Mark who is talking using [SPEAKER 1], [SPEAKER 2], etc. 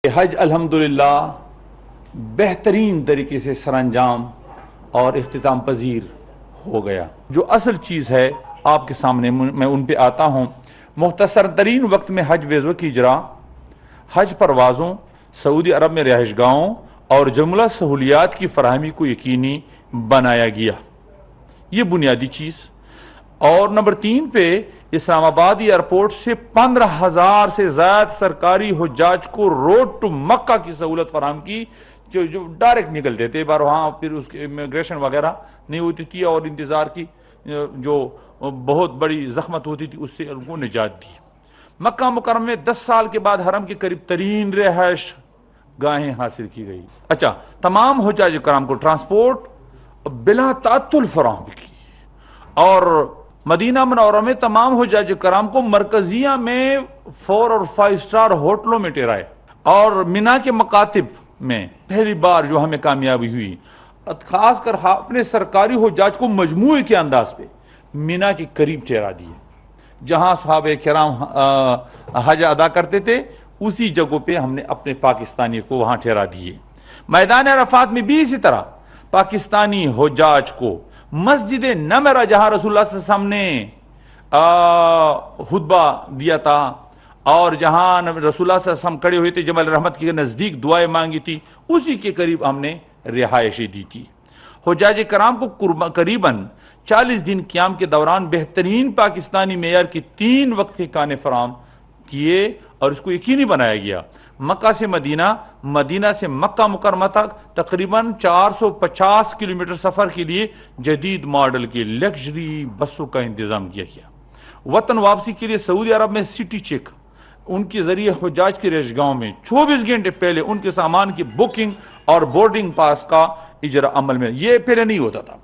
[SPEAKER 1] حج الحمدللہ بہترین طریقے سے سر انجام اور اختتام پذیر ہو گیا۔ جو اصل چیز ہے آپ کے سامنے میں ان پہ آتا ہوں۔ مختصر ترین وقت میں حج ویزوں کی اجرا، حج پروازوں، سعودی عرب میں رہائش گاہوں اور جملہ سہولیات کی فراہمی کو یقینی بنایا گیا۔ یہ بنیادی چیز۔ اور نمبر 3 پہ اسلام آباد ایئرپورٹ سے 15,000 سے زائد سرکاری حجاج کو روڈ ٹو مکہ کی سہولت فراہم کی، جو ڈائریکٹ نکلتے تھے بار وہاں، پھر اس کی امیگریشن وغیرہ نہیں ہوتی تھی اور انتظار کی جو بہت بڑی زحمت ہوتی تھی، اس سے ان کو نجات دی۔ مکہ مکرمہ میں 10 سال کے بعد حرم کے قریب ترین رہائش گاہیں حاصل کی گئی۔ اچھا، تمام حجاج کرام کو ٹرانسپورٹ بلا تعطل فراہم کی، اور مدینہ منورہ میں تمام حجاج کرام کو مرکزیہ میں 4 اور 5 سٹار ہوٹلوں میں ٹھہرائے، اور مینا کے مکاتب میں پہلی بار جو ہمیں کامیابی ہوئی، خاص کر اپنے سرکاری حجاج کو مجموعے کے انداز پہ مینا کے قریب ٹھہرا دیے، جہاں صحابہ کرام حج ادا کرتے تھے، اسی جگہ پہ ہم نے اپنے پاکستانی کو وہاں ٹھہرا دیے۔ میدان عرفات میں بھی اسی طرح پاکستانی حجاج کو مسجد نمرہ، جہاں رسول اللہ صلی اللہ علیہ وسلم نے خطبہ دیا تھا اور جہاں رسول اللہ صلی اللہ علیہ وسلم کھڑے ہوئے تھے جبل رحمت کے نزدیک دعائیں مانگی تھی، اسی کے قریب ہم نے رہائشیں دی تھی۔ حجاج کرام کو قریباً 40 دن قیام کے دوران بہترین پاکستانی معیار کے 3 وقت کے کھانے فراہم کیے، اور اس کو یقینی بنایا گیا۔ مکہ سے مدینہ، مدینہ سے مکہ مکرمہ تک تقریباً 450 کلومیٹر سفر کے لیے جدید ماڈل کے لگژری بسوں کا انتظام کیا گیا۔ وطن واپسی کے لیے سعودی عرب میں سٹی چیک ان کے ذریعے حجاج کی رہائش گاہوں میں 24 گھنٹے پہلے ان کے سامان کی بکنگ اور بورڈنگ پاس کا اجرا عمل میں، یہ پہلے نہیں ہوتا تھا۔